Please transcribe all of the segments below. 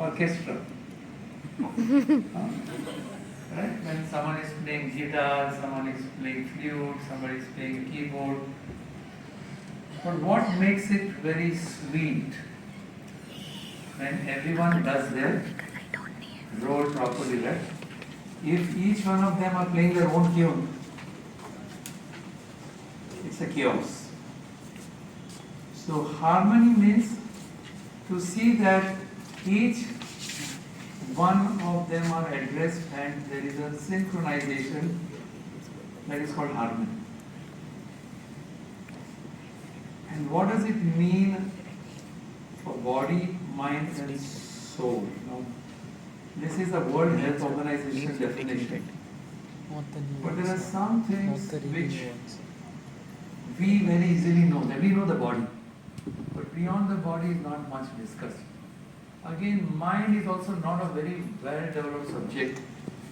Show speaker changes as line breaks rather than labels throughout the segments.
orchestra. Right? When someone is playing guitar, someone is playing flute, somebody is playing keyboard. But what makes it very sweet when everyone does their role properly, right? If each one of them are playing their own tune, it's a chaos. So harmony means to see that each one of them are addressed and there is a synchronization that is called harmony. And what does it mean for body, mind and soul? Now, this is the World Health Organization definition. But there are some things which we very easily know. That we know the body. But beyond the body is not much discussed. Again, mind is also not a very well-developed subject.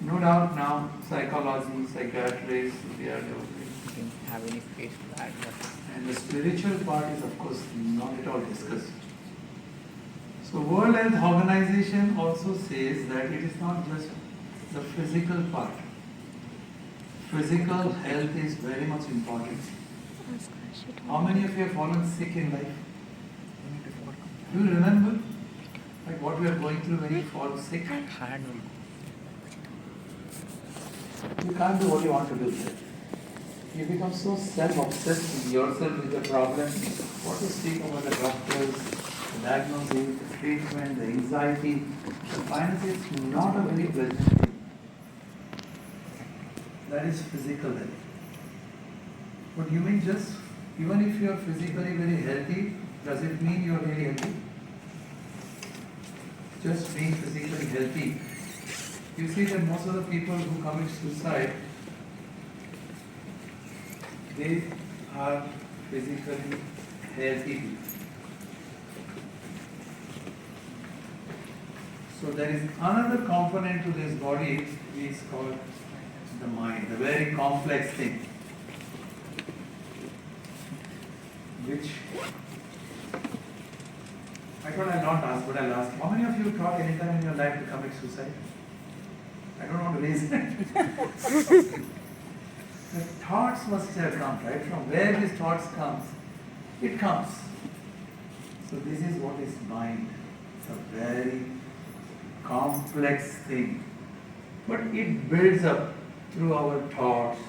No doubt now, psychology, psychiatrists, they are developing.
Have any space for that?
And the spiritual part is, of course, not at all discussed. So, World Health Organization also says that it is not just the physical part. Physical health is very much important. How many of you have fallen sick in life? Do you remember? Like what we are going through when you fall sick? You can't do what you want to do. You become so self-obsessed with yourself, with the problem. What to speak about the doctors, the diagnosis, the treatment, the anxiety. The finance is not a very pleasant thing. That is physical health. But you mean just, even if you are physically very healthy, does it mean you are really healthy? Just being physically healthy. You see that most of the people who commit suicide, they are physically healthy people. So there is another component to this body is called the mind, the very complex thing, which I thought I'll not ask, but I'll ask. How many of you thought any time in your life to commit suicide? I don't want to raise it. The thoughts must have come, right? From where these thoughts comes, it comes. So this is what is mind. It's a very complex thing. But it builds up through our thoughts,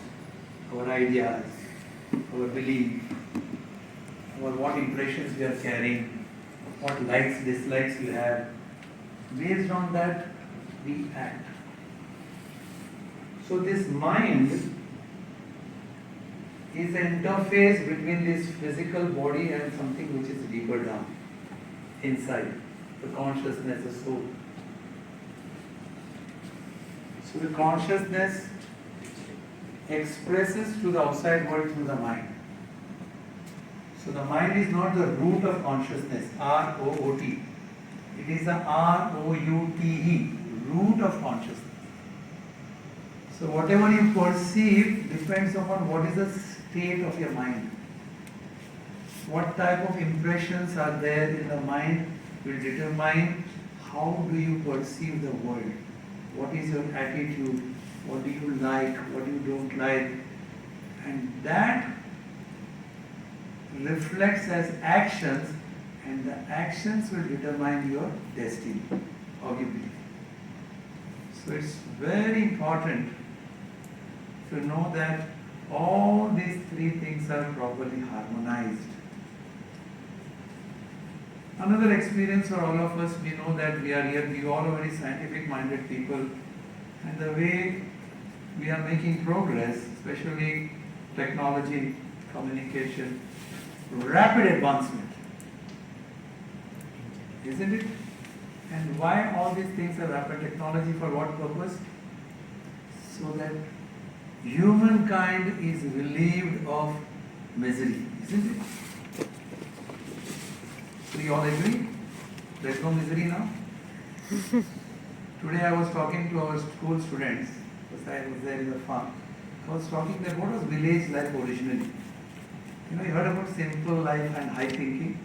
our ideas, our belief, our what impressions we are carrying, what likes, dislikes we have. Based on that, we act. So this mind is an interface between this physical body and something which is deeper down, inside, the consciousness, the soul. So the consciousness expresses to the outside world through the mind. So the mind is not the root of consciousness, R-O-O-T. It is the R-O-U-T-E, root of consciousness. So whatever you perceive depends upon what is the state of your mind. What type of impressions are there in the mind will determine how do you perceive the world. What is your attitude? What do you like? What you don't like? And that reflects as actions, and the actions will determine your destiny, how you believe. So it's very important to know that all these three things are properly harmonized. Another experience for all of us, we know that we are here, we all are very scientific minded people, and the way we are making progress, especially technology, communication, rapid advancement, isn't it? And why all these things are rapid technology, for what purpose? So that humankind is relieved of misery, isn't it? Do you all agree? There's no misery now? Today I was talking to our school students, because I was there in the farm. I was talking that what was village life originally? You know, you heard about simple life and high thinking.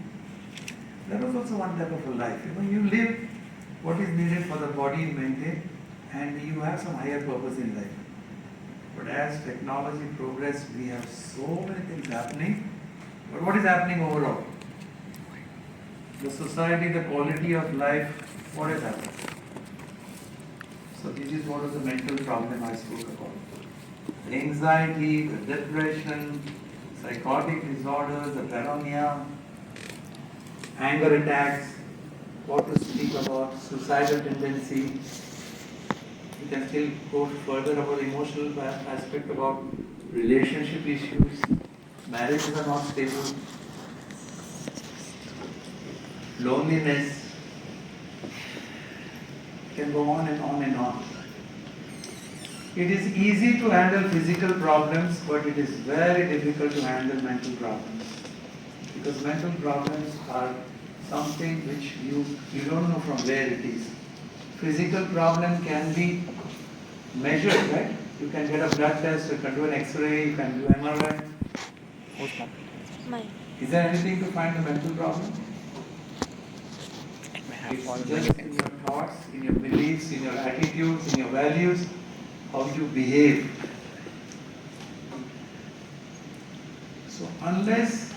That was also one type of a life. You know, you live what is needed for the body is maintained, and you have some higher purpose in life. But as technology progresses, we have so many things happening. But what is happening overall? The society, the quality of life, what has happened? So this is what was the mental problem I spoke about. The anxiety, the depression, psychotic disorders, the paranoia, anger attacks, what to speak about, suicidal tendency. We can still go further about emotional aspect, about relationship issues, marriages are not stable, loneliness, can go on and on and on. It is easy to handle physical problems, but it is very difficult to handle mental problems. Because mental problems are something which you don't know from where it is. Physical problem can be measured, right? You can get a blood test, you can do an X-ray, you can do MRI. Is there anything to find a mental problem? It's just in your thoughts, in your beliefs, in your attitudes, in your values, how you behave. So unless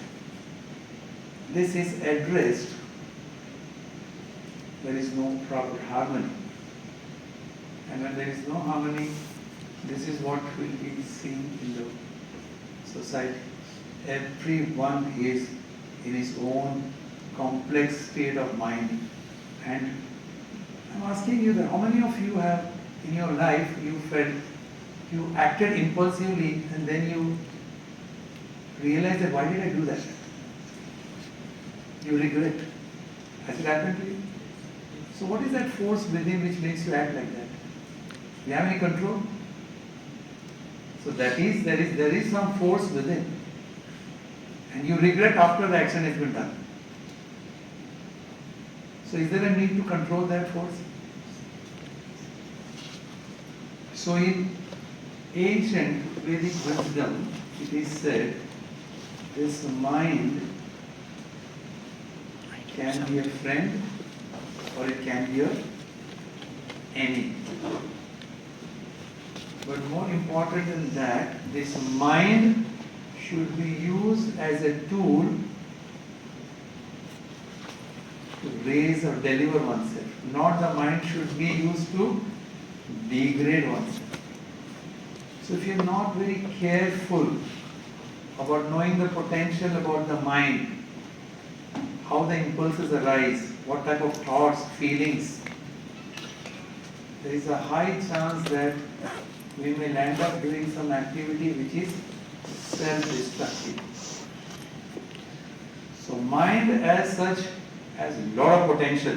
this is addressed, there is no proper harmony. And when there is no harmony, this is what will be seen in the society. Everyone is in his own complex state of mind. And I'm asking you that how many of you have in your life you felt you acted impulsively and then you realized that why did I do that? You regret. Has it happened to you? So what is that force within which makes you act like that? Do you have any control? So that is, there is some force within. And you regret after the action has been done. So is there a need to control that force? So in ancient Vedic wisdom, it is said, this mind can be a friend or it can be an enemy. But more important than that, this mind should be used as a tool to raise or deliver oneself. Not the mind should be used to degrade oneself. So if you are not very careful about knowing the potential about the mind, how the impulses arise, what type of thoughts, feelings, there is a high chance that we may land up doing some activity which is self-destructive. So mind as such has a lot of potential.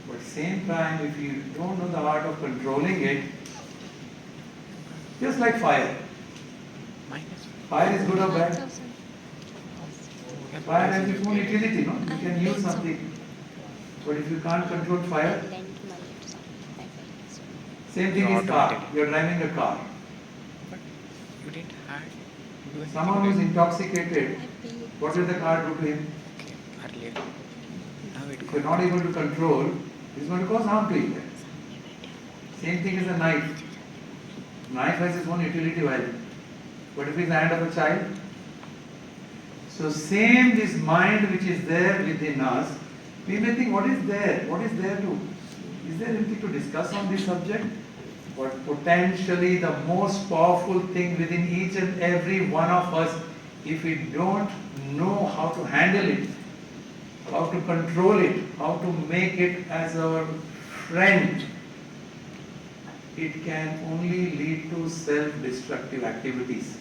But same time, if you don't know the art of controlling it, just like fire. Fire is good or bad? Fire has its own utility, no? You can use something. But if you can't control fire, same thing is car. You are driving a car.
But you didn't have
Someone who is intoxicated, what will the car do to him?
earlier. Now it
If you are not able to control, it is going to cause harm to you. Same thing as a knife. Knife has its own utility value. But if it is the hand of a child, so same this mind which is there within us, we may think what is there? What is there to? Is there anything to discuss on this subject? But potentially the most powerful thing within each and every one of us, if we don't know how to handle it, how to control it, how to make it as our friend, it can only lead to self-destructive activities.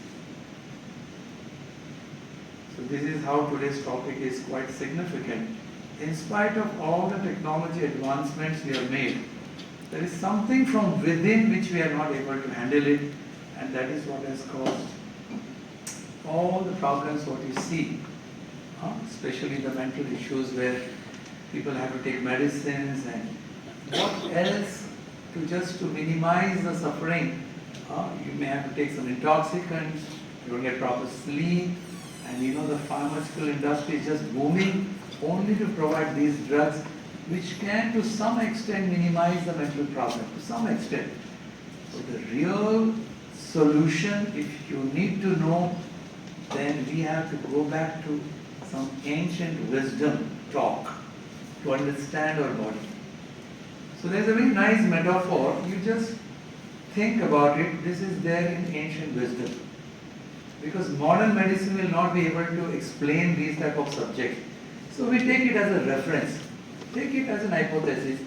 So this is how today's topic is quite significant. In spite of all the technology advancements we have made, there is something from within which we are not able to handle it, and that is what has caused all the problems what you see, especially the mental issues where people have to take medicines and what else to minimize the suffering. You may have to take some intoxicants, you don't get proper sleep, and the pharmaceutical industry is just booming only to provide these drugs which can to some extent minimize the mental problem, to some extent. So the real solution, if you need to know, then we have to go back to some ancient wisdom talk to understand our body. So there's a very nice metaphor. You just think about it. This is there in ancient wisdom. Because modern medicine will not be able to explain these type of subjects. So we take it as a reference. Take it as an hypothesis.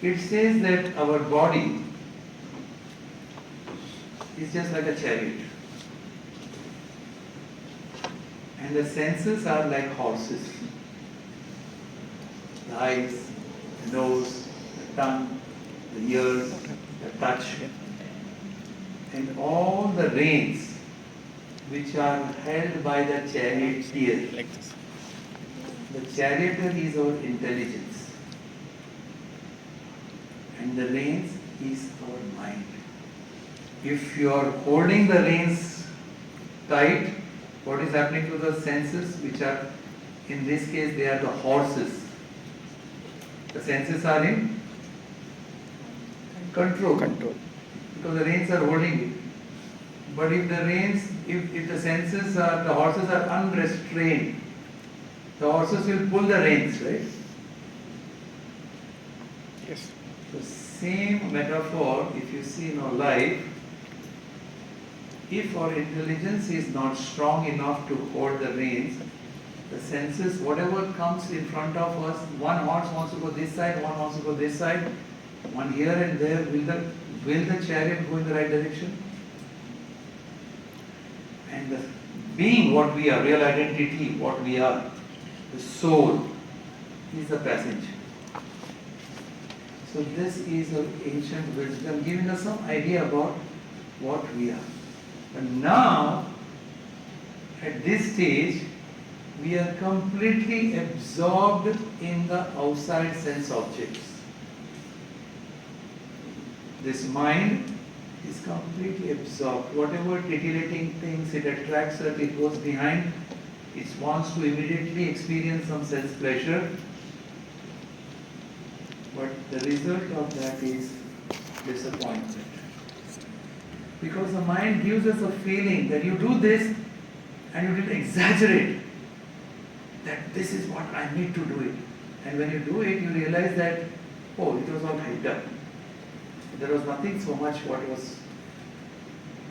It says that our body is just like a chariot. And the senses are like horses. The eyes, the nose, the tongue, the ears, the touch, and all the reins which are held by the charioteer.
Like this.
The charioteer is our intelligence, and the reins is our mind. If you are holding the reins tight, what is happening to the senses, which are, in this case, they are the horses. The senses are in control. Because the reins are holding it. But if the reins, if the senses are, the horses are unrestrained, the horses will pull the reins, right?
Yes.
The same metaphor, if you see in our life, if our intelligence is not strong enough to hold the reins, the senses, whatever comes in front of us, one horse wants to go this side, one wants to go this side, one here and there, will the chariot go in the right direction? And the being what we are, real identity, what we are, the soul, is the passenger. So this is an ancient wisdom giving us some idea about what we are. But now, at this stage, we are completely absorbed in the outside sense objects. This mind is completely absorbed. Whatever titillating things it attracts us, it goes behind. It wants to immediately experience some sense pleasure. But the result of that is disappointment. Because the mind gives us a feeling that you do this and you didn't exaggerate that this is what I need to do it. And when you do it, you realize that, oh, it was all hyped up. There was nothing so much what was.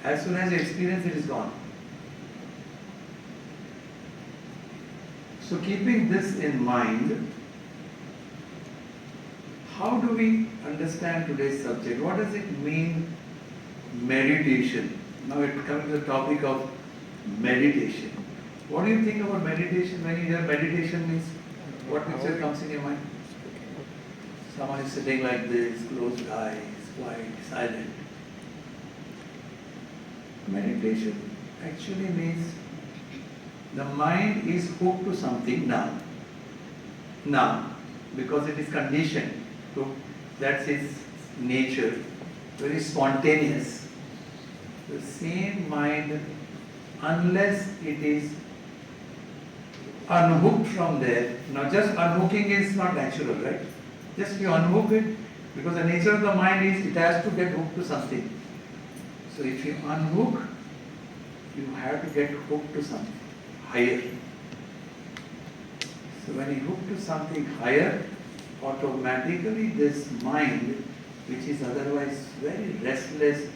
As soon as you experience it, is gone. So keeping this in mind, how do we understand today's subject? What does it mean, meditation? Now we're coming to the topic of meditation. What do you think about meditation? When you hear meditation means, what picture comes in your mind? Someone is sitting like this, closed eyes, quiet, silent. Meditation actually means the mind is hooked to something now. Now, because it is conditioned to, that's its nature, very spontaneous. The same mind, unless it is unhooked from there, now just unhooking is not natural, right? Just you unhook it, because the nature of the mind is it has to get hooked to something. So if you unhook, you have to get hooked to something higher. So when you hook to something higher, automatically this mind, which is otherwise very restless,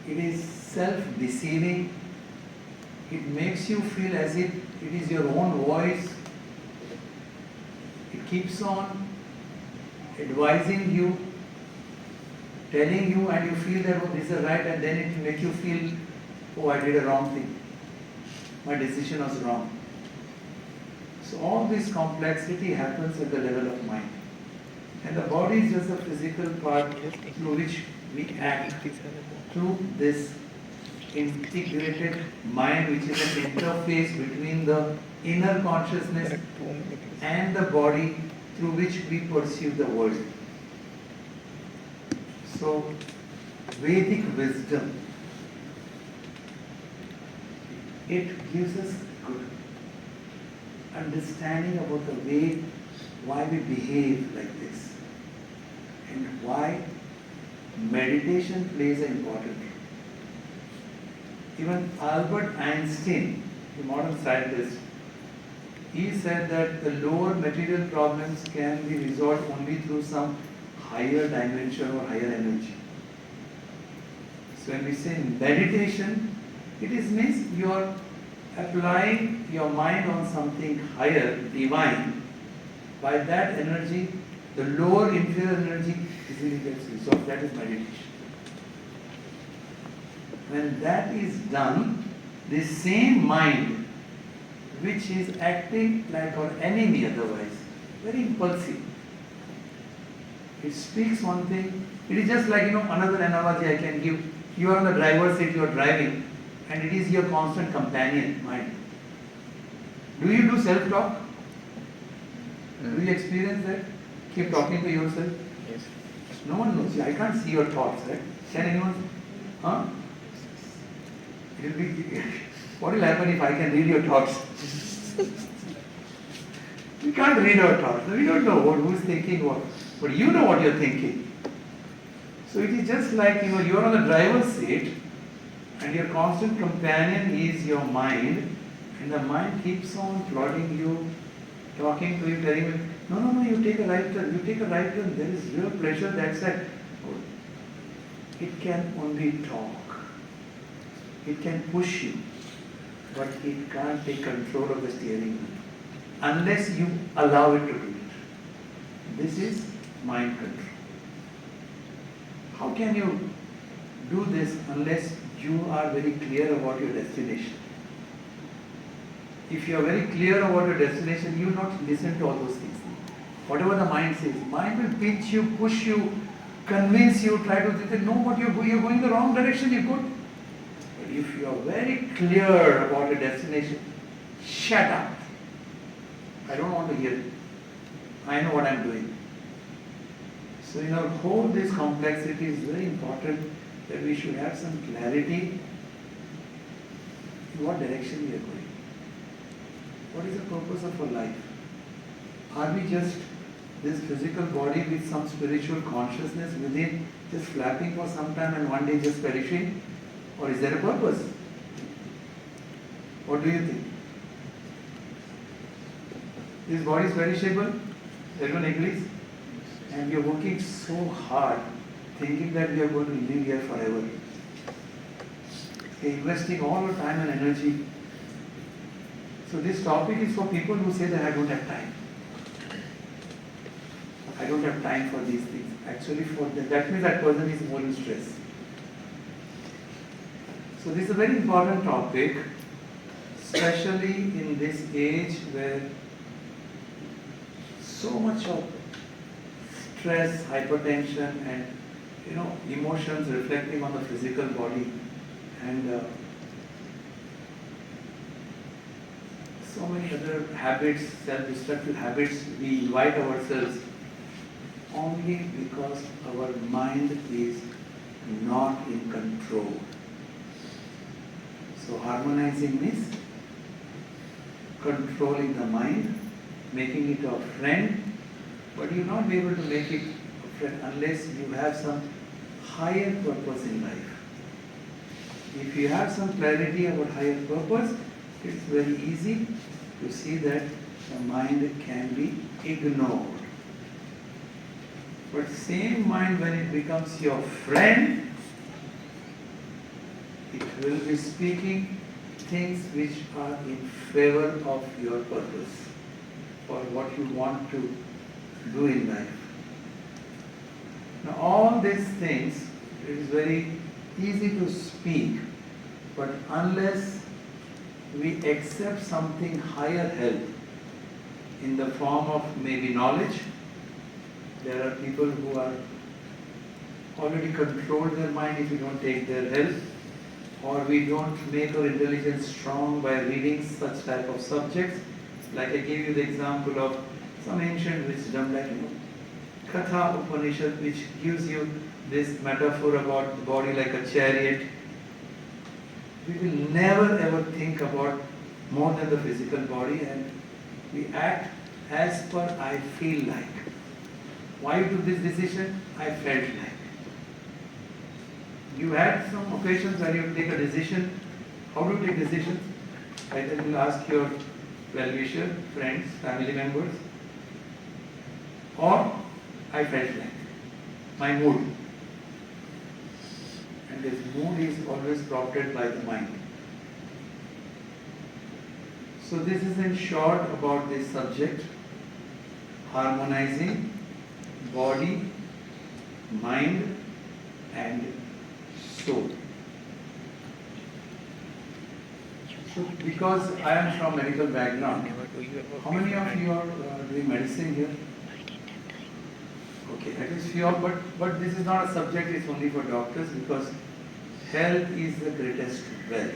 it is self-deceiving, it makes you feel as if it is your own voice. It keeps on advising you, telling you, and you feel that, oh, this is right, and then it will make you feel, oh, I did a wrong thing. My decision was wrong. So all this complexity happens at the level of mind. And the body is just a physical part through which we act, through this integrated mind, which is an interface between the inner consciousness and the body through which we perceive the world. So, Vedic wisdom, it gives us good understanding about the way why we behave like this and why meditation plays an important role. Even Albert Einstein, the modern scientist, he said that the lower material problems can be resolved only through some higher dimension or higher energy. So when we say meditation, it is means you are applying your mind on something higher, divine. By that energy, the lower inferior energy easily gets resolved. That is meditation. When that is done, the same mind, which is acting like our enemy otherwise, very impulsive. It speaks one thing. It is just like, another analogy I can give. You are on the driver's seat, you are driving, and it is your constant companion, mind. Do you do self-talk? Do you experience that? Keep talking to yourself?
Yes.
No one knows you. I can't see your thoughts, right? Can anyone? Huh? It will be. What will happen if I can read your thoughts? We can't read our thoughts. We don't know who's thinking what. But you know what you're thinking. So it is just like, you're on the driver's seat and your constant companion is your mind, and the mind keeps on plotting you, talking to you, telling you, no, you take a right turn, there is real pleasure, that's it. It can only talk. It can push you, but it can't take control of the steering wheel unless you allow it to do it. This is mind control. How can you do this unless you are very clear about your destination? If you are very clear about your destination, you will not listen to all those things. Whatever the mind says, mind will pinch you, push you, convince you, try to think, no, what you're going the wrong direction, you're good. But if you are very clear about your destination, shut up. I don't want to hear it. I know what I'm doing. So in our whole this complexity is very important that we should have some clarity in what direction we are going. What is the purpose of our life? Are we just this physical body with some spiritual consciousness within, just flapping for some time and one day just perishing? Or is there a purpose? What do you think? This body is perishable, everyone agrees? And we are working so hard thinking that we are going to live here forever. We are investing all our time and energy. So this topic is for people who say that I don't have time. I don't have time for these things. Actually, that means that person is more in stress. So this is a very important topic, especially in this age where so much of stress, hypertension, and emotions reflecting on the physical body, and so many other habits, self-destructive habits we invite ourselves only because our mind is not in control. So harmonizing means controlling the mind, making it a friend, but you will not be able to make it a friend unless you have some higher purpose in life. If you have some clarity about higher purpose, it's very easy to see that the mind can be ignored. But same mind, when it becomes your friend, it will be speaking things which are in favor of your purpose, for what you want to do in life. Now all these things, it is very easy to speak, but unless we accept something higher help in the form of maybe knowledge, there are people who are already controlled their mind if we don't take their help, or we don't make our intelligence strong by reading such type of subjects. Like I gave you the example of some ancient wisdom, like Katha Upanishad, which gives you this metaphor about the body like a chariot. We will never ever think about more than the physical body, and we act as per I feel like. Why you took this decision? I felt like. You had some occasions where you take a decision. How do you take decisions? Either you will ask your well-wisher, friends, family members, or I felt like. My mood. And this mood is always prompted by the mind. So this is in short about this subject, harmonizing body, mind and soul. So because I am from medical background,
Never do you ever
how many
feel
of you are doing medicine here? Okay, that is few, but this is not a subject, it's only for doctors because health is the greatest wealth.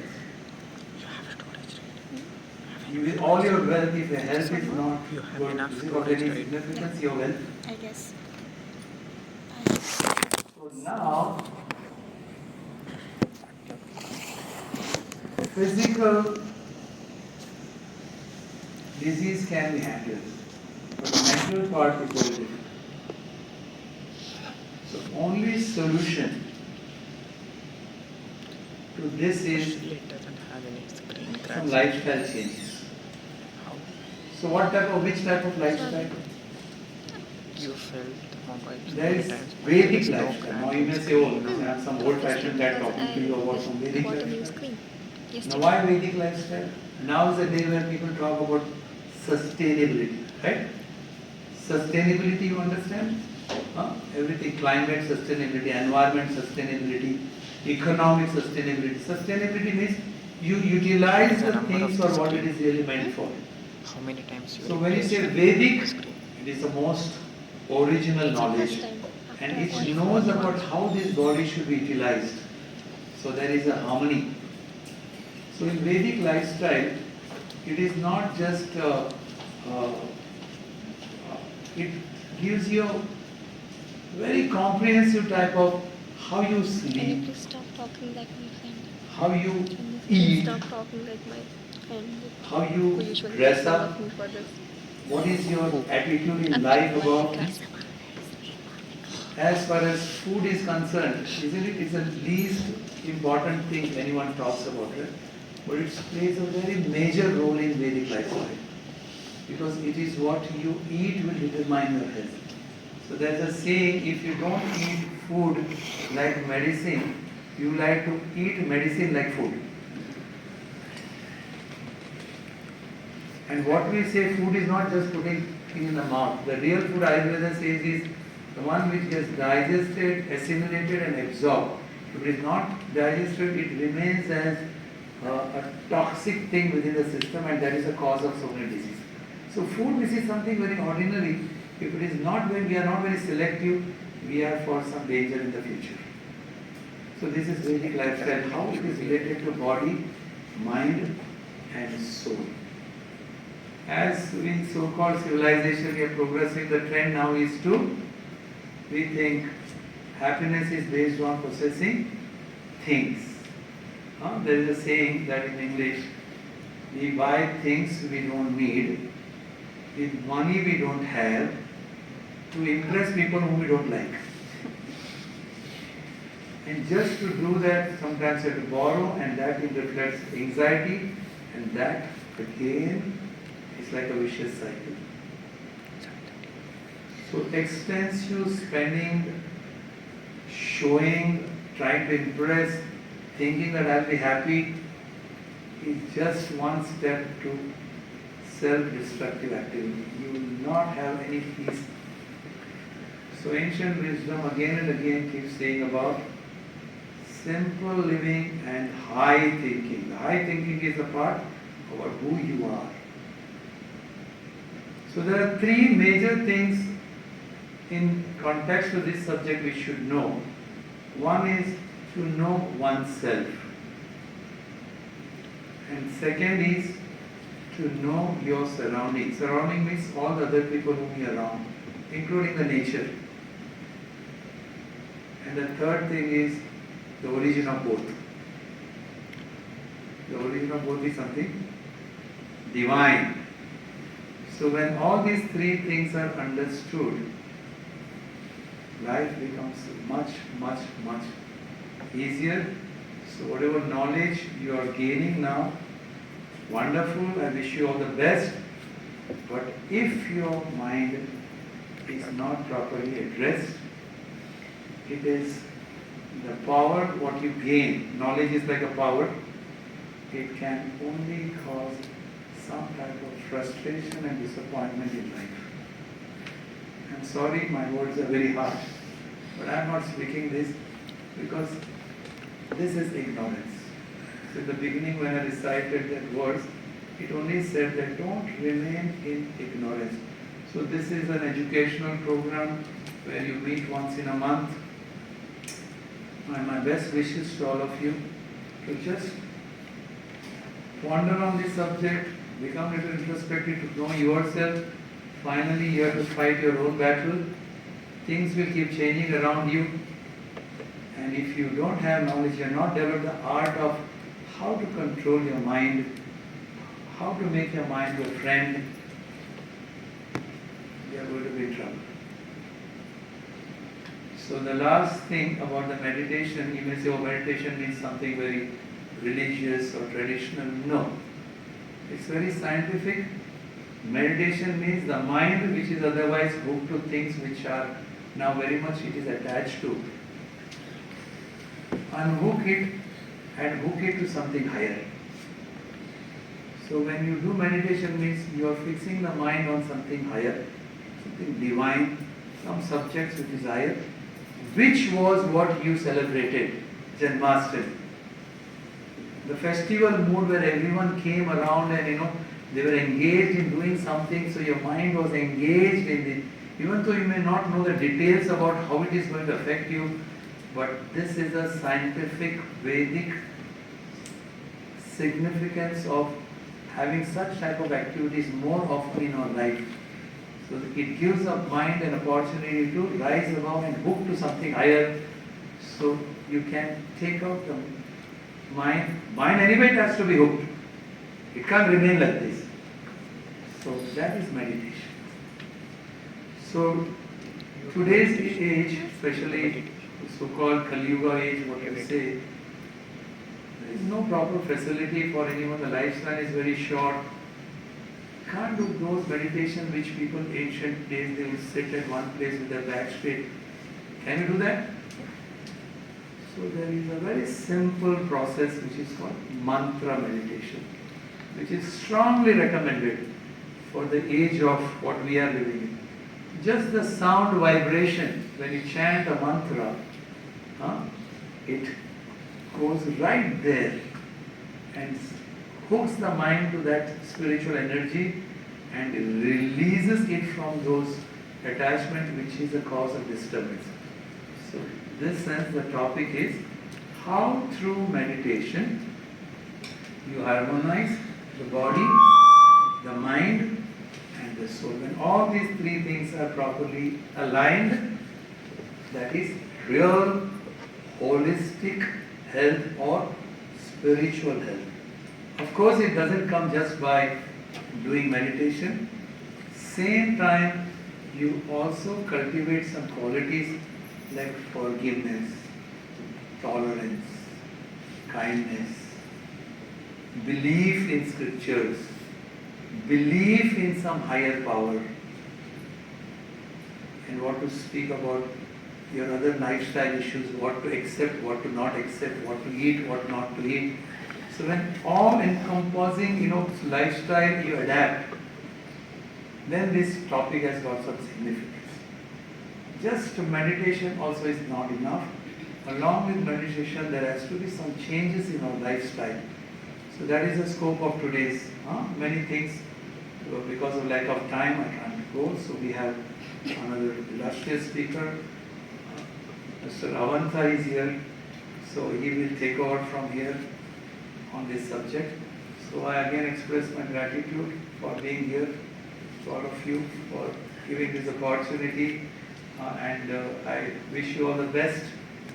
you have storage, right?
You with all your wealth, if the health is not
You have
good,
enough
is it of
storage,
any
right?
significance, your wealth?
I guess.
So now, physical disease can be handled, but the mental part is very difficult. So only solution to this is
Actually, it doesn't have any screen
some
cracks.
lifestyle changes.
How
So which type of lifestyle?
you felt the mobile so
There
many
is
times?
Vedic
No
lifestyle.
crack
Now you
in
may say,
screen,
oh,
no.
I have some old fashioned guy talking to you about some Vedic
bought a new
lifestyle.
screen
Now
yesterday.
why Vedic lifestyle? Now is the day where people talk about sustainability, right? Sustainability, you understand? Everything, climate sustainability, environment sustainability, economic sustainability. Sustainability means you utilize
The
the
number
things
of
for
the
what it
screen.
is really meant for.
How many times you
So when you
replaced
say
the
Vedic,
screen?
it is the most original
It's the
knowledge
first time
and
after
it
44
knows about
months.
how this body should be utilized. So there is a harmony. So in Vedic lifestyle, it is not just, it gives you very comprehensive type of how you
Can you
sleep,
please stop talking like my friend?
how you
Can you please
eat,
stop talking like my friend
how
who
you
usually
dress
makes fun
up,
of me for this?
what is your attitude in
I'm
life
like
about.
guys.
As far as food is concerned, isn't it? It's the least important thing anyone talks about it, but it plays a very major role in Vedic lifestyle because it is what you eat will determine your health. So there's a saying: if you don't eat food like medicine, you like to eat medicine like food. And what we say, food is not just putting things in the mouth. The real food Ayurveda says is the one which gets digested, assimilated and absorbed. If it is not digested, it remains as a toxic thing within the system and that is the cause of so many diseases. So food, this is something very ordinary. If it is not very, we are not very selective, we are for some danger in the future. So this is Vedic lifestyle, how it is related to body, mind and soul. As in so-called civilization we are progressing, the trend now is to, we think happiness is based on possessing things. There is a saying that in English, we buy things we don't need, with money we don't have, to impress people whom we don't like. And just to do that, sometimes you have to borrow, and that reflects anxiety, and that again is like a vicious cycle. So extensive spending, showing, trying to impress, thinking that I'll be happy is just one step to self-destructive activity. You will not have any peace. So ancient wisdom again and again keeps saying about simple living and high thinking. The high thinking is the part about who you are. So there are three major things in context to this subject we should know. One is to know oneself. And second is to know your surroundings. Surrounding means all the other people whom you are around, including the nature. And the third thing is the origin of both. The origin of both is something divine. So when all these three things are understood, life becomes much, much, much easier. So whatever knowledge you are gaining now, wonderful, I wish you all the best. But if your mind is not properly addressed, it is the power what you gain. Knowledge is like a power. It can only cause some type of frustration and disappointment in life. I'm sorry, my words are very harsh, but I'm not speaking this because this is ignorance. So in the beginning when I recited that verse, it only said that don't remain in ignorance. So this is an educational program where you meet once in a month. And my best wishes to all of you to just ponder on this subject, become a little introspective to know yourself. Finally, you have to fight your own battle. Things will keep changing around you. And if you don't have knowledge, you have not developed the art of how to control your mind, how to make your mind your friend, you are going to be in trouble. So the last thing about the meditation, you may say, oh, meditation means something very religious or traditional. No. It's very scientific. Meditation means the mind which is otherwise hooked to things which are now very much it is attached to. Unhook it and hook it to something higher. So when you do meditation means you are fixing the mind on something higher, something divine, some subjects which is higher, which was what you celebrated, Janmashtami. The festival mood where everyone came around and they were engaged in doing something, so your mind was engaged in it. Even though you may not know the details about how it is going to affect you, but this is a scientific, Vedic significance of having such type of activities more often in our life. So it gives a mind an opportunity to rise above and hook to something higher. So you can take out the mind. Mind anyway it has to be hooked. It can't remain like this. So that is meditation. So today's age, especially so-called Kali Yuga age, what you say, there is no proper facility for anyone. The lifespan is very short. Can't do those meditation which people ancient days they would sit at one place with their back straight. Can you do that? So there is a very simple process which is called mantra meditation, which is strongly recommended for the age of what we are living in. Just the sound vibration when you chant a mantra, it goes right there and hooks the mind to that spiritual energy and releases it from those attachments which is the cause of disturbance. So in this sense the topic is how through meditation you harmonize the body, the mind and the soul. When all these three things are properly aligned, that is real holistic health or spiritual health. Of course, it doesn't come just by doing meditation. Same time, you also cultivate some qualities like forgiveness, tolerance, kindness, belief in scriptures, belief in some higher power, and what to speak about your other lifestyle issues, what to accept, what to not accept, what to eat, what not to eat. So when all encompassing, lifestyle you adapt, then this topic has got some significance. Just meditation also is not enough. Along with meditation, there has to be some changes in our lifestyle. So that is the scope of today's many things. Because of lack of time, I can't go. So we have another illustrious speaker. Mr. Avant is here. So he will take over from here on this subject. So I again express my gratitude for being here, to all of you for giving this opportunity, and I wish you all the best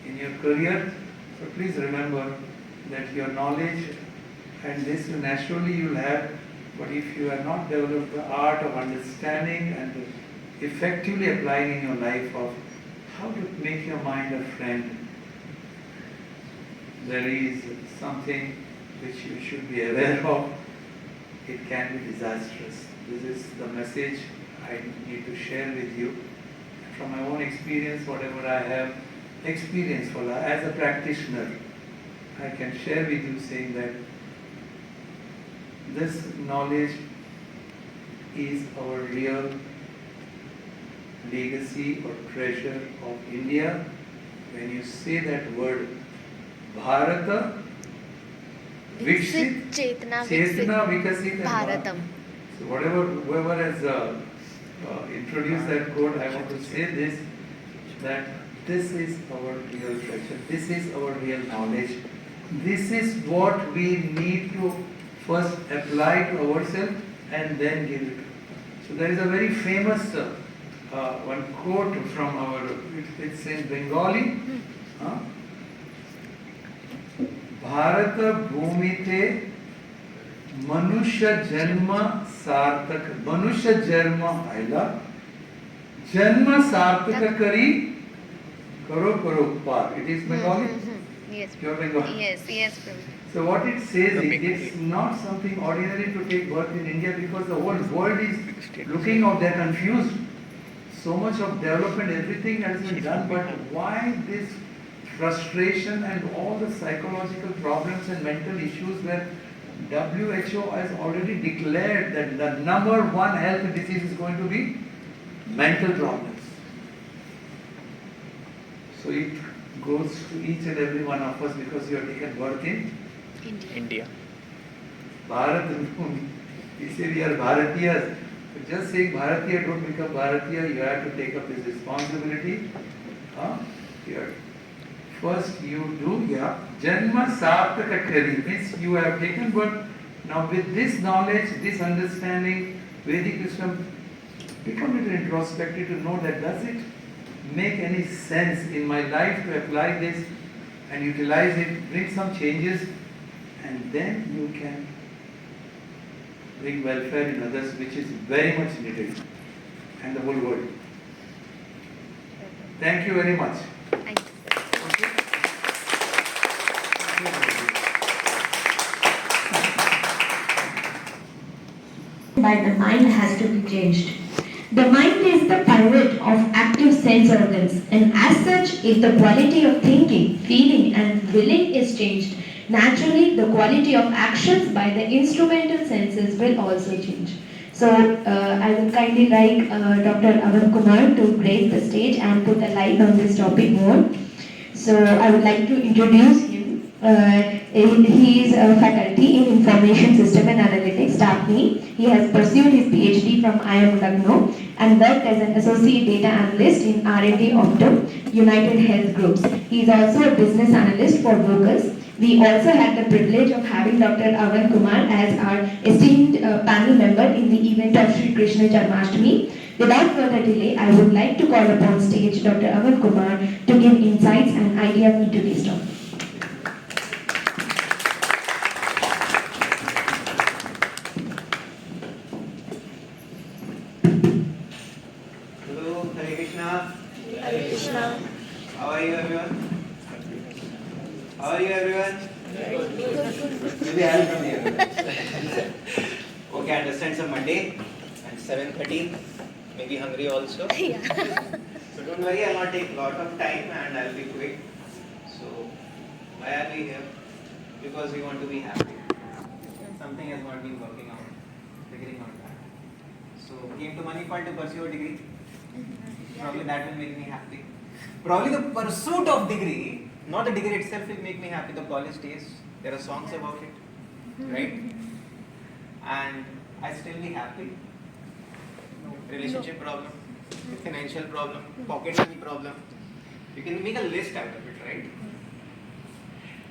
in your career. But please remember that your knowledge and this naturally you will have But if you have not developed the art of understanding and effectively applying in your life of how to make your mind a friend, there is something which you should be aware of. It can be disastrous. This is the message I need to share with you. From my own experience, whatever I have experienced as a practitioner, I can share with you saying that this knowledge is our real legacy or treasure of India. When you say that word, Bharata, Viksit,
Chetna
Vikasit,
Bharatam.
so whoever has introduced that code, I want to say this, that this is our real treasure, this is our real knowledge, this is what we need to first apply to ourselves and then give it. So there is a very famous one quote from it's in Bengali, Bharat भूमि थे मनुष्य जन्म सार्थक मनुष्य जन्म आयला जन्म सार्थक करी करो करो पार. It is Bengali?
Yes.
Pure Bengali.
Yes, Prabhu.
So what it says is it's not something ordinary to take birth in India because the whole world is looking out, they're confused. So much of development, everything has been done, but why this frustration and all the psychological problems and mental issues where WHO has already declared that the number one health disease is going to be mental problems. So it goes to each and every one of us because you have taken birth in
India.
Bharat. We say we are Bharatiyas. But just saying Bharatiya don't become Bharatiya, you have to take up this responsibility. Here. First you do, Janma Sarthaka Kari, means you have taken birth. Now with this knowledge, this understanding, Vedic wisdom, become a little introspective to know that does it make any sense in my life to apply this and utilize it, bring some changes, and then you can bring welfare in others, which is very much needed, and the whole world. Thank you very much.
Thank you.
By the mind has to be changed. The mind is the pivot of active sense organs, and as such, if the quality of thinking, feeling, and willing is changed, naturally the quality of actions by the instrumental senses will also change. So, I would kindly like Dr. Avant Kumar to grace the stage and put a light on this topic more. So, I would like to introduce him. He is a faculty in Information System and Analytics, TAPMI. He has pursued his PhD from IIM Lucknow and worked as an associate data analyst in R&D of the United Health Groups. He is also a business analyst for Vocus. We also had the privilege of having Dr. Avant Kumar as our esteemed panel member in the event of Sri Krishna Janmashtami. Without further delay, I would like to call upon stage Dr. Avant Kumar to give insights and ideas into today's topic.
Hare Krishna.
How are you everyone? How are you everyone? Maybe I'll come here. Okay, I understand it's a Monday and 7:13. Maybe hungry also.
Yeah.
So don't worry, I'll not take a lot of time and I'll be quick. So why are we here? Because we want to be happy. Something has not been working out, figuring out that. So came to Manipal to pursue a degree. Probably that will make me happy. Probably the pursuit of degree, not the degree itself, will make me happy. The college days, there are songs about it, right? And I still be happy. Relationship problem, financial problem, pocket money problem. You can make a list out of it, right?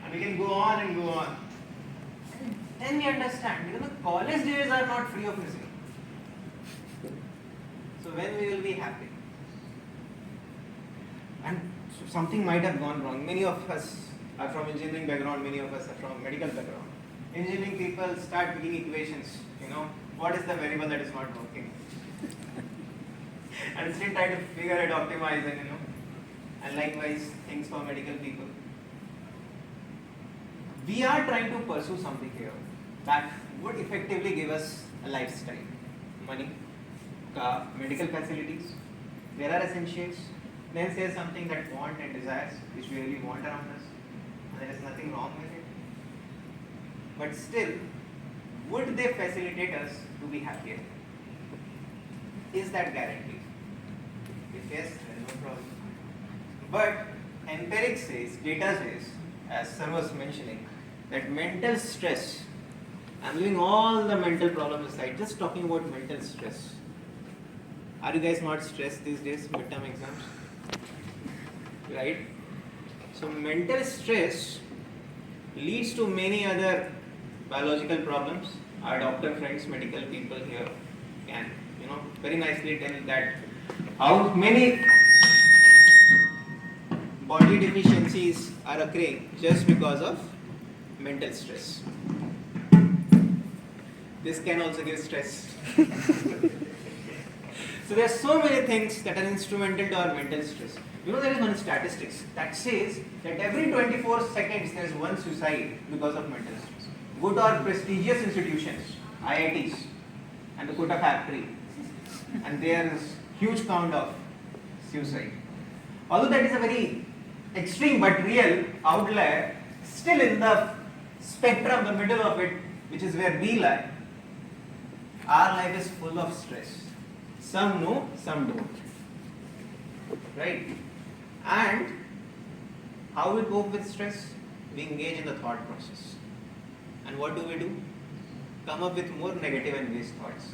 And we can go on and go on. Then we understand, the college days are not free of misery. So when we will be happy? And something might have gone wrong. Many of us are from engineering background, many of us are from medical background. engineering people start making equations, what is the variable that is not working? And still try to figure it, optimize it, and likewise things for medical people. We are trying to pursue something here that would effectively give us a lifestyle, money, car, medical facilities. There are essentials. Then there's something that want and desires, which we really want around us, and there is nothing wrong with it. But still, would they facilitate us to be happier? Is that guaranteed? If yes, then no problem. But empiric says, data says, as sir was mentioning, that mental stress, I'm leaving all the mental problems aside, just talking about mental stress. Are you guys not stressed these days, midterm exams? Right? So mental stress leads to many other biological problems. Our doctor friends, medical people here can, very nicely tell that how many body deficiencies are occurring just because of mental stress. This can also give stress. So there are so many things that are instrumental to our mental stress. There is one statistics that says that every 24 seconds there is one suicide because of mental stress. Go to our prestigious institutions, IITs, and the Kota factory, and there is huge count of suicide. Although that is a very extreme but real outlier, still in the spectrum, the middle of it, which is where we lie, our life is full of stress. Some know, some don't. Right? And how we cope with stress? We engage in the thought process. And what do? Come up with more negative and waste thoughts.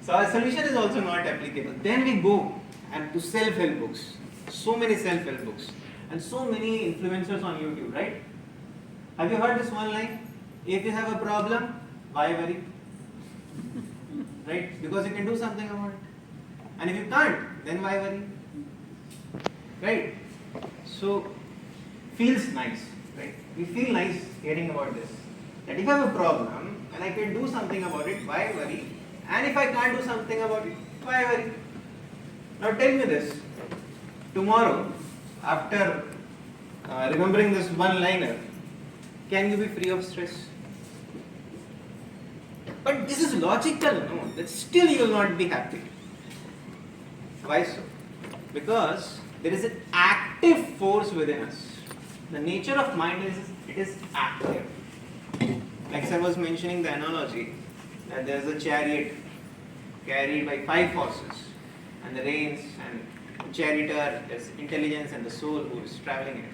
So our solution is also not applicable. Then we go and to self-help books. So many self-help books. And so many influencers on YouTube, right? Have you heard this one line? If you have a problem, why worry? Right? Because you can do something about it. And if you can't, then why worry? Right? So, feels nice, right? We feel nice hearing about this. That if I have a problem and I can do something about it, why worry? And if I can't do something about it, why worry? Now tell me this. Tomorrow, after remembering this one-liner, can you be free of stress? But this is logical, no? That still you will not be happy. Why so? Because there is an active force within us. The nature of mind is it is active. Like sir was mentioning the analogy that there is a chariot carried by 5 horses, and the reins and charioteer, there's intelligence and the soul who is traveling in it.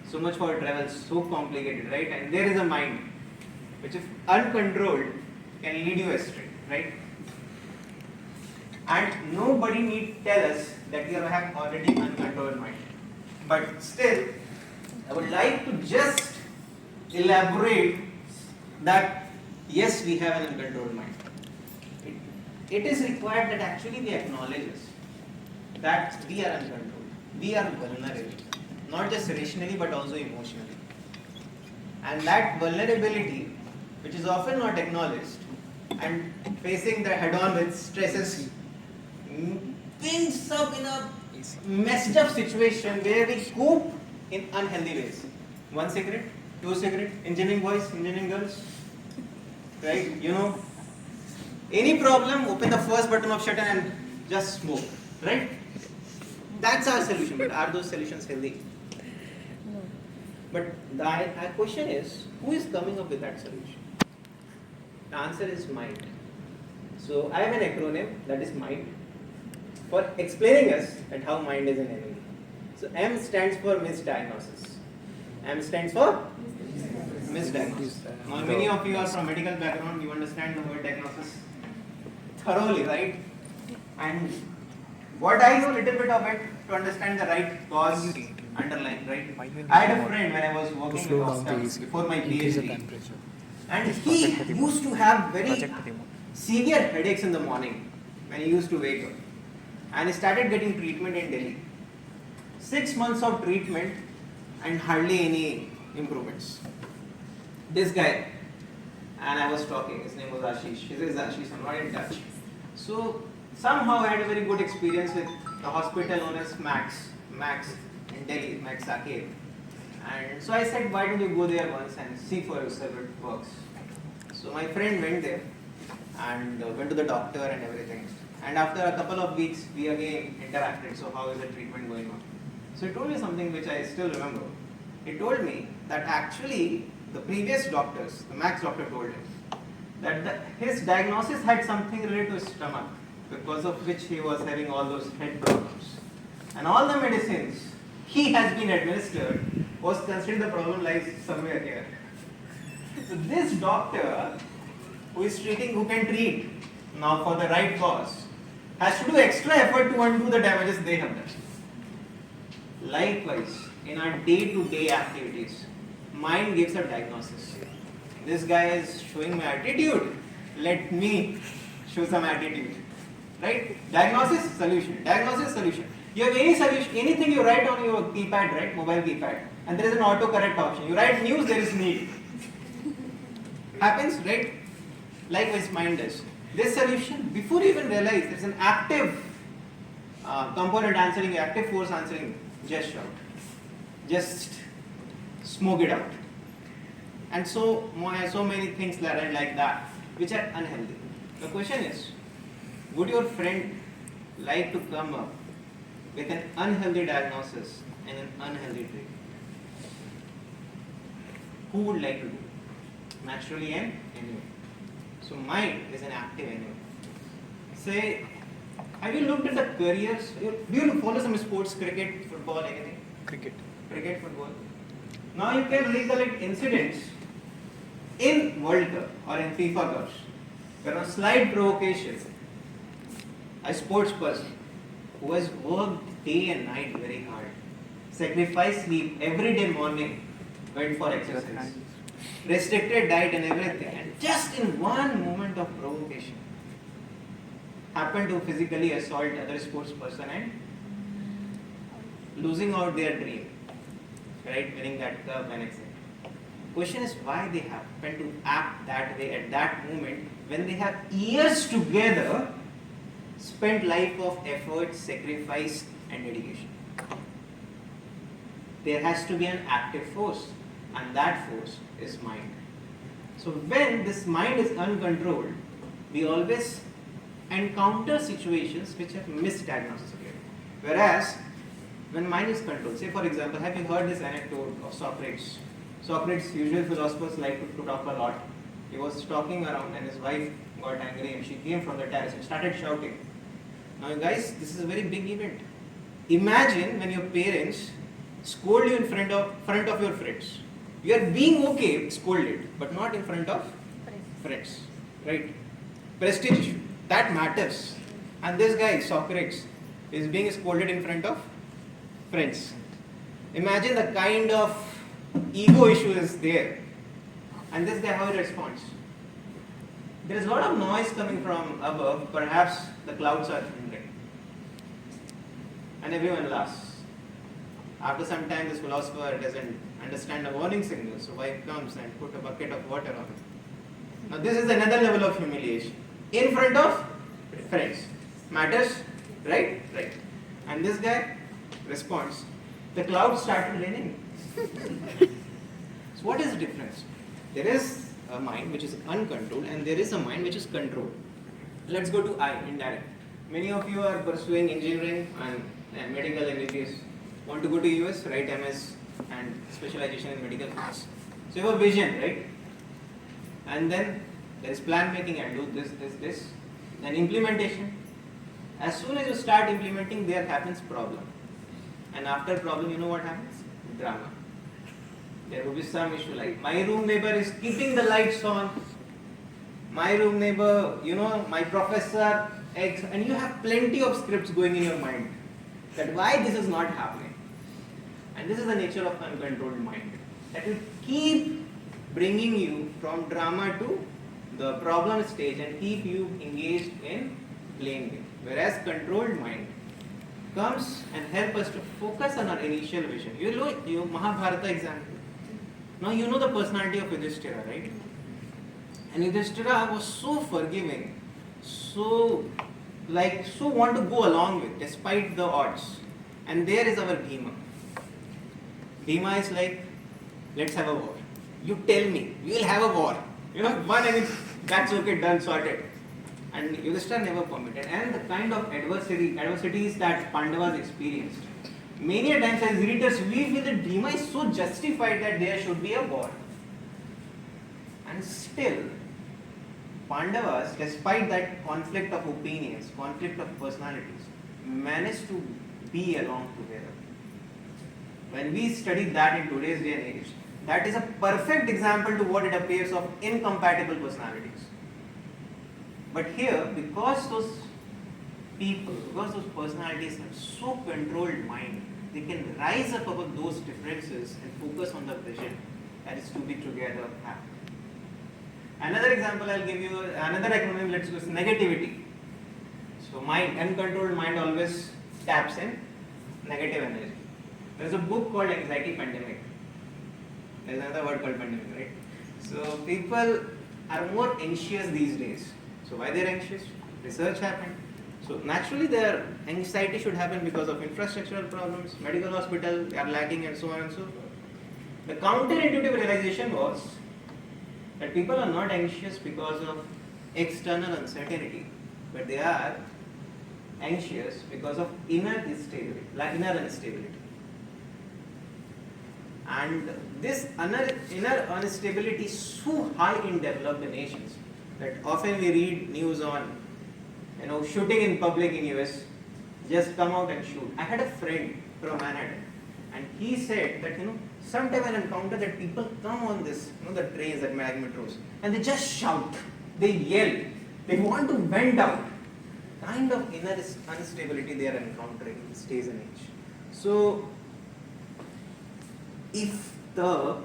So much for travel, so complicated, right? And there is a mind which, if uncontrolled, can lead you astray, right? And nobody need tell us that you have already uncontrolled mind. But still, I would like to just elaborate that yes, we have an uncontrolled mind. It is required that actually we acknowledge this, that we are uncontrolled, we are vulnerable, not just rationally but also emotionally. And that vulnerability, which is often not acknowledged, and facing the head-on with stresses, ends up in a messed up situation where we cope in unhealthy ways. 1 cigarette, 2 cigarette, engineering boys, engineering girls, right? Any problem, open the first button of shutter and just smoke, right? That's our solution. But are those solutions healthy? No. But the question is, who is coming up with that solution? The answer is mind. So I have an acronym, that is MIND, for explaining us that how mind is an enemy. So M stands for misdiagnosis. M stands for misdiagnosis. Now many of you are from medical background, you understand the word diagnosis thoroughly, right? And what I know a little bit of it to understand the right cause underlying, right? I had a friend when I was working in hospitals before my PhD, and he used to have very severe headaches in the morning when he used to wake up, and he started getting treatment in Delhi. 6 months of treatment and hardly any improvements. this guy, and I was talking, his name was Ashish. His name is Ashish, I'm not in touch. So somehow I had a very good experience with the hospital known as Max in Delhi, Max Saket. And so I said, why don't you go there once and see for yourself if it works. So my friend went there and went to the doctor and everything. And after a couple of weeks, we again interacted. So how is the treatment going on? So he told me something which I still remember. He told me that actually the previous doctors, the Max doctor told him that his diagnosis had something related to his stomach, because of which he was having all those head problems. And all the medicines he has been administered was considered the problem lies somewhere here. So this doctor who can treat now for the right cause has to do extra effort to undo the damages they have done. Likewise, in our day-to-day activities, mind gives a diagnosis. This guy is showing my attitude. Let me show some attitude. Right? Diagnosis, solution. Diagnosis, solution. You have any solution, anything you write on your keypad, right? Mobile keypad. And there is an autocorrect option. You write news, there is need. Happens, right? Likewise, mind does. This solution, before you even realize, there is an active component answering, active force answering, just shout. Just smoke it out. And so many things like that, which are unhealthy. The question is, would your friend like to come up with an unhealthy diagnosis and an unhealthy treatment? Who would like to do it? Naturally and anyway. So mind is an active anyway. Say, have you looked at the careers? Do you follow some sports, cricket, football, anything?
Cricket.
Cricket, football. Now you can recollect incidents in World Cup or in FIFA Cups where on slight provocation, a sports person who has worked day and night very hard, sacrificed sleep every day morning, went for exercise, restricted diet and everything, and just in one moment of provocation, happened to physically assault other sports person and losing out their dream, right, winning that cup and etc. Question is why they happen to act that way at that moment when they have years together spent life of effort, sacrifice and dedication. There has to be an active force, and that force is mind. So when this mind is uncontrolled, we always encounter situations which have misdiagnosis again. Whereas when mind is controlled, say for example, have you heard this anecdote of Socrates? Socrates, usual philosophers like to talk a lot. He was talking around and his wife got angry and she came from the terrace and started shouting. Now guys, this is a very big event. Imagine when your parents scold you in front of your friends. You are being okay scolded, but not in front of friends. Right? Prestige issue. That matters. And this guy, Socrates, is being scolded in front of friends. Imagine the kind of ego issue is there. And this guy, how he responds. There is a lot of noise coming from above. Perhaps the clouds are thundering. And everyone laughs. After some time, this philosopher doesn't understand a warning signal. So wife comes and put a bucket of water on it. Now this is another level of humiliation. In front of friends. Matters? Right? Right. And this guy responds, the clouds started raining. So what is the difference? There is a mind which is uncontrolled and there is a mind which is controlled. Let's go to I, indirect. Many of you are pursuing engineering and medical MBBS. Want to go to US, write MS and specialization in medical fields. So you have a vision, right? And then there is plan making and do this. Then implementation. As soon as you start implementing, there happens problem. And after problem, you know what happens? Drama. There will be some issue like my room neighbor is keeping the lights on. My room neighbor, my professor, X, and you have plenty of scripts going in your mind that why this is not happening. And this is the nature of uncontrolled mind. That will keep bringing you from drama to the problem stage and keep you engaged in playing game. Whereas controlled mind comes and help us to focus on our initial vision. You know Mahabharata example. Now you know the personality of Yudhishthira, right? And Yudhishthira was so forgiving, so want to go along with despite the odds. And there is our Bhima. Bhima is like, let's have a war. You tell me, we will have a war. One and that's okay, done, sorted. And Yudhishthira never permitted. And the kind of adversities that Pandavas experienced. Many a times as readers, we feel that Bhima is so justified that there should be a war. And still, Pandavas, despite that conflict of opinions, conflict of personalities, managed to be along together. When we study that in today's day and age, that is a perfect example to what it appears of incompatible personalities. But here, because those people, because those personalities have so controlled mind, they can rise up above those differences and focus on the vision that is to be together happy. Another example I'll give you, another acronym, let's go, negativity. So mind, uncontrolled mind always taps in negative energy. There's a book called Anxiety Pandemic. There's another word called pandemic, right? So people are more anxious these days. So why they're anxious? Research happened. So naturally their anxiety should happen because of infrastructural problems, medical hospitals are lacking and so on and so forth. The counterintuitive realization was that people are not anxious because of external uncertainty, but they are anxious because of inner instability, And this inner instability is so high in developed nations that often we read news on, shooting in public in US, just come out and shoot. I had a friend from Manhattan, and he said that, sometimes I encounter that people come on this, the trains, that metros, and they just shout, they yell, they want to vent out. Kind of inner instability they are encountering in this days and age. So, if the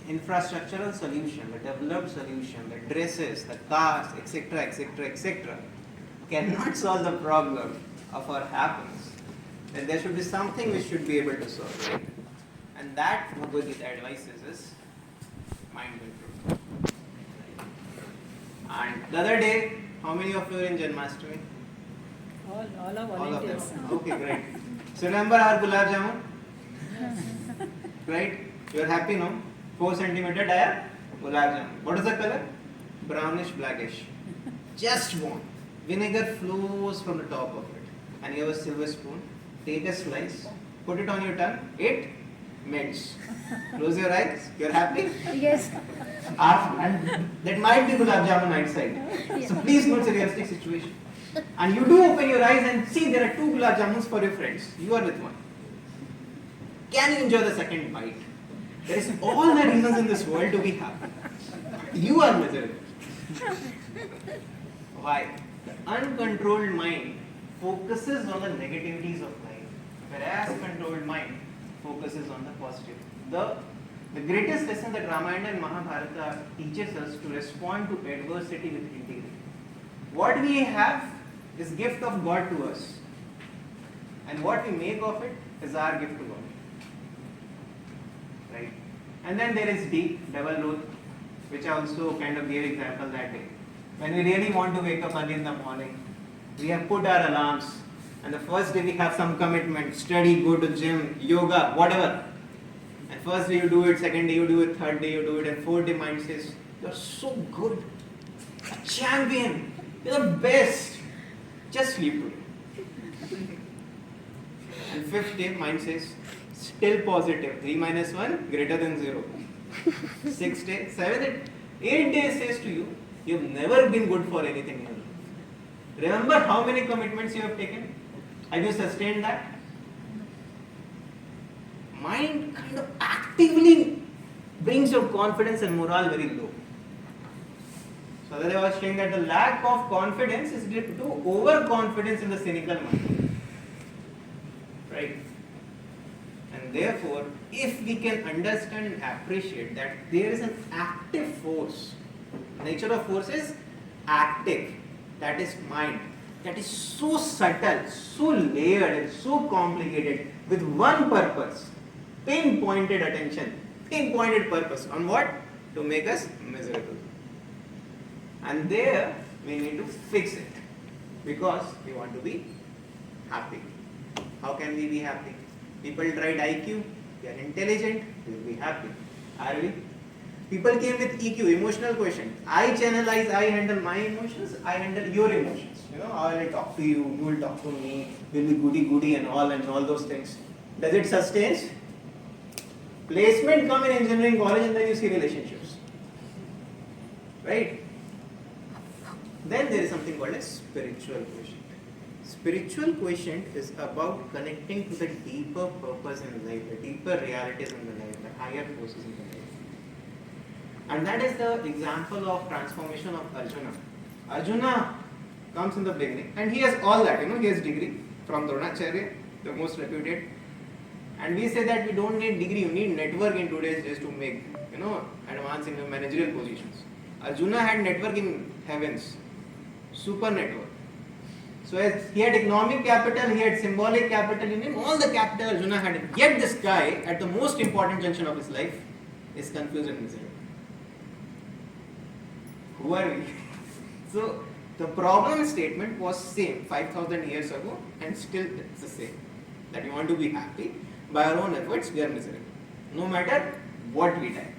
infrastructural solution, the developed solution, the dresses, the cars, etc., cannot solve the problem of our happiness, then there should be something which should be able to solve, right? And that Bhagavad Gita advises is mind control. And the other day, how many of you are in Janmashtami?
All are
All of them.
volunteers.
Okay, great. So remember our gulab jamun? Right? You are happy, no? 4 centimeter dia gulab jamun. What is the color? Brownish, blackish. Just one. Vinegar flows from the top of it. And you have a silver spoon. Take a slice. Put it on your tongue. It melts. Close your eyes. You are happy?
Yes.
And that might be gulab jamun outside. So please note it's a realistic situation. And you do open your eyes and see there are 2 gulab jamuns for your friends. You are with one. Can you enjoy the second bite? There is all the reasons in this world to be happy. You are miserable. Why? Uncontrolled mind focuses on the negativities of life, whereas controlled mind focuses on the positive. The greatest lesson that Ramayana and Mahabharata teaches us to respond to adversity with integrity. What we have is gift of God to us, and what we make of it is our gift to God. Right? And then there is D, double rule, which I also kind of gave example that day. When we really want to wake up early in the morning, we have put our alarms, and the first day we have some commitment, study, go to gym, yoga, whatever. And first day you do it, second day you do it, third day you do it, and fourth day mind says, you're so good, a champion, you're the best, just sleep today. And fifth day mind says, still positive, 3 minus 1 greater than 0. Sixth day, 7th day, 8th day says to you, you've never been good for anything in your life. Remember how many commitments you have taken? Have you sustained that? Mind kind of actively brings your confidence and morale very low. So that I was saying that the lack of confidence is due to overconfidence in the cynical mind. Right? And therefore, if we can understand and appreciate that there is an active force, nature of force is active, that is mind, that is so subtle, so layered and so complicated with one purpose, pinpointed attention, pinpointed purpose. On what? To make us miserable. And there we need to fix it because we want to be happy. How can we be happy? People tried IQ, they are intelligent, we will be happy. Are we? People came with EQ, emotional quotient. I channelize, I handle my emotions, I handle your emotions. You know, I will talk to you, you will talk to me, we'll be goody and all those things. Does it sustain? Placement come in engineering college and then you see relationships. Right? Then there is something called a spiritual quotient. Spiritual quotient is about connecting to the deeper purpose in life, the deeper realities in the life, the higher forces in the life. And that is the example of transformation of Arjuna. Arjuna comes in the beginning and he has all that, he has degree from Dronacharya, the most reputed. And we say that we don't need degree, you need network in today's days to make, advance in the managerial positions. Arjuna had network in heavens, super network. So as he had economic capital, he had symbolic capital in him, all the capital Arjuna had. Yet this guy, at the most important junction of his life, is confused and miserable. Who are we? So the problem statement was same 5,000 years ago and still it's the same. That we want to be happy. By our own efforts, we are miserable. No matter what we type.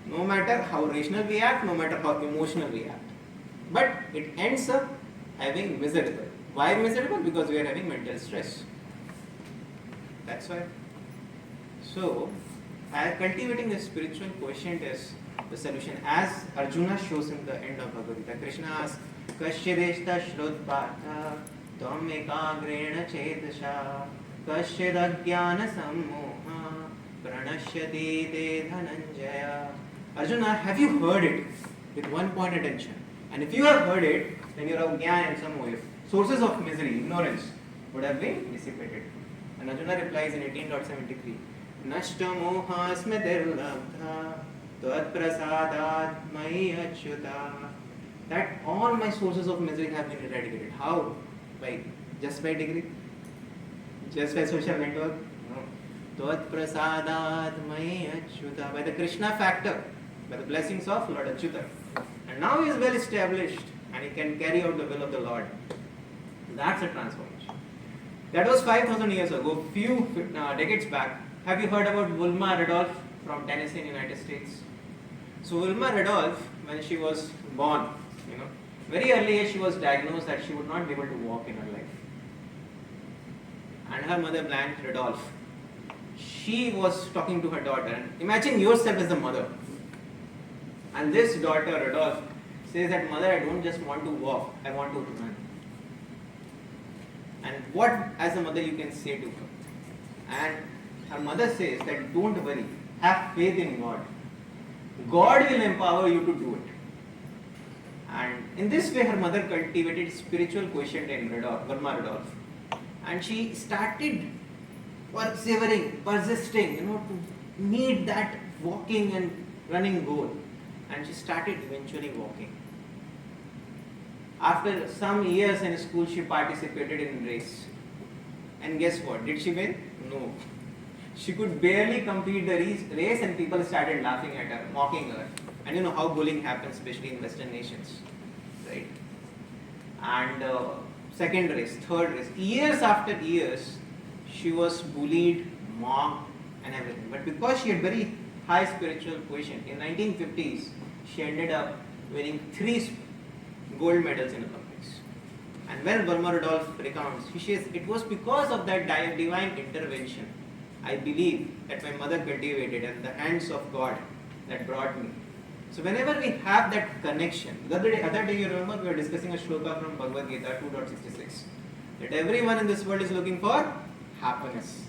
No matter how rational we act, no matter how emotional we act. But it ends up having miserable. Why miserable? Because we are having mental stress. That's why. So, cultivating the spiritual quotient is the solution. As Arjuna shows in the end of Bhagavad Gita, Krishna asks, Kashyadeshta Shrudpatha Tvam Ekagrena Chetasha Kashyadajnana Sammoha Pranashyati Te Dhananjaya. Arjuna, have you heard it? With 1 point attention. And if you have heard it, then your ajnana and sammoha, sources of misery, ignorance, would have been dissipated. And Arjuna replies in 18.73, Nashta moha smritir labdha tvat prasadat mai achyuta. That all my sources of misery have been eradicated. How? Just by degree? Just by social network? No. Tvat prasadat mai achyuta. By the Krishna factor, by the blessings of Lord Achyuta. And now he is well established and he can carry out the will of the Lord. That's a transformation. That was 5,000 years ago, few decades back. Have you heard about Wilma Rudolph from Tennessee in the United States? So Wilma Rudolph, when she was born, very early age she was diagnosed that she would not be able to walk in her life. And her mother, Blanche Rudolph, she was talking to her daughter. And imagine yourself as the mother. And this daughter, Rudolph, says that, Mother, I don't just want to walk, I want to run. And what, as a mother, you can say to her? And her mother says that, don't worry, have faith in God. God will empower you to do it. And in this way, her mother cultivated spiritual quotient in Wilma Rudolph. And she started persevering, persisting, to meet that walking and running goal. And she started eventually walking. After some years in school, she participated in race. And guess what? Did she win? No. She could barely complete the race and people started laughing at her, mocking her. And you know how bullying happens, especially in Western nations. Right? And second race, third race. Years after years, she was bullied, mocked and everything. But because she had very high spiritual quotient, in 1950s, she ended up winning 3 gold medals in Olympics. And when Wilma Rudolph recounts, she says, it was because of that divine intervention, I believe, that my mother cultivated and the hands of God that brought me. So whenever we have that connection, the other day you remember we were discussing a shloka from Bhagavad Gita 2.66, that everyone in this world is looking for happiness.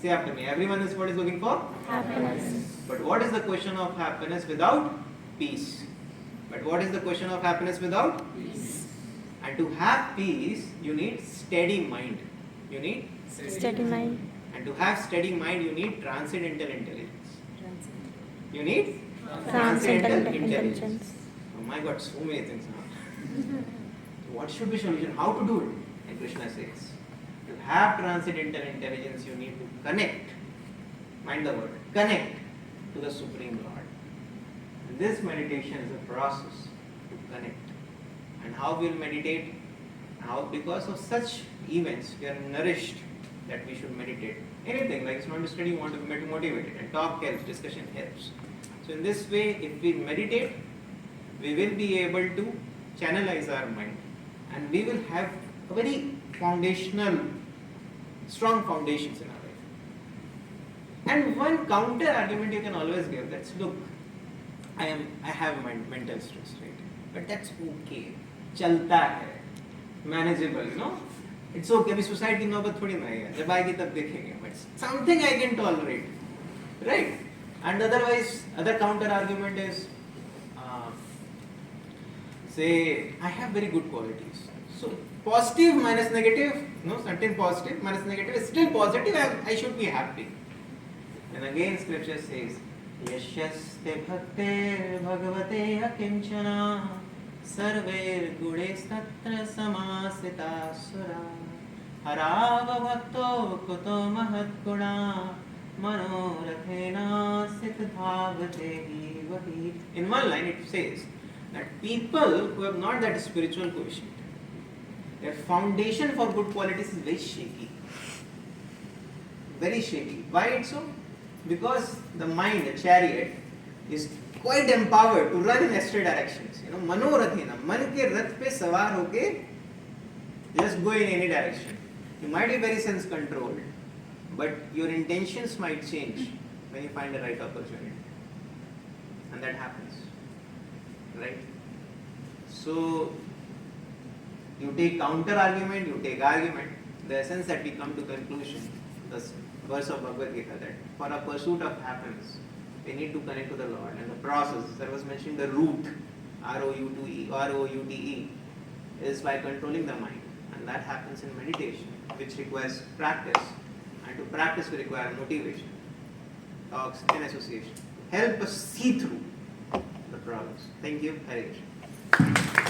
Say after me, everyone in this world is looking for
Happiness.
But what is the question of happiness without peace? But what is the question of happiness without peace? And to have peace, you need steady mind. You need
Steady mind.
And to have steady mind, you need transcendental intelligence. You need transcendental intelligence. Oh my God, so many things now. What should be solution? How to do it? And Krishna says, to have transcendental intelligence, you need to connect. Mind the word, connect to the Supreme Lord. And this meditation is a process to connect. And how we will meditate? How, because of such events, we are nourished that we should meditate. Anything, like it's not a study, you want to be motivated, and talk helps, discussion helps. So in this way, if we meditate, we will be able to channelize our mind, and we will have a very foundational, strong foundations in our life. And one counter argument you can always give, that's look, I have mental stress, right? But that's okay. Chalta hai, manageable, you know. It's okay. अभी suicide की नौबत थोड़ी ना है. जब आएगी तब देखेंगे. But something I can tolerate, right? And otherwise, other counter argument is, say I have very good qualities. So positive minus negative, no, certain positive minus negative is still positive. I should be happy. And again, scripture says, Yashaste bhakte bhagavate akinchana sarver gudes tatra samasita sura harava bhakto kuto mahat guna manorathena siddhavate vahi. In one line it says that people who have not that spiritual quotient, their foundation for good qualities is very shaky. Very shaky. Why it's so? Because the mind, the chariot, is quite empowered to run in extra directions. You know, manorathena, man ke rath pe sawar hoke, just go in any direction. You might be very sense controlled, but your intentions might change when you find the right opportunity. And that happens. Right? So, you take counter argument, you take argument. The essence that we come to conclusion, the verse of Bhagavad Gita, that for a pursuit of happiness, we need to connect to the Lord. And the process, that was mentioned, the root, R-O-U-T-E, is by controlling the mind. And that happens in meditation, which requires practice. And to practice, we require motivation, talks, and association. Help us see through the problems. Thank you. Hare Krishna.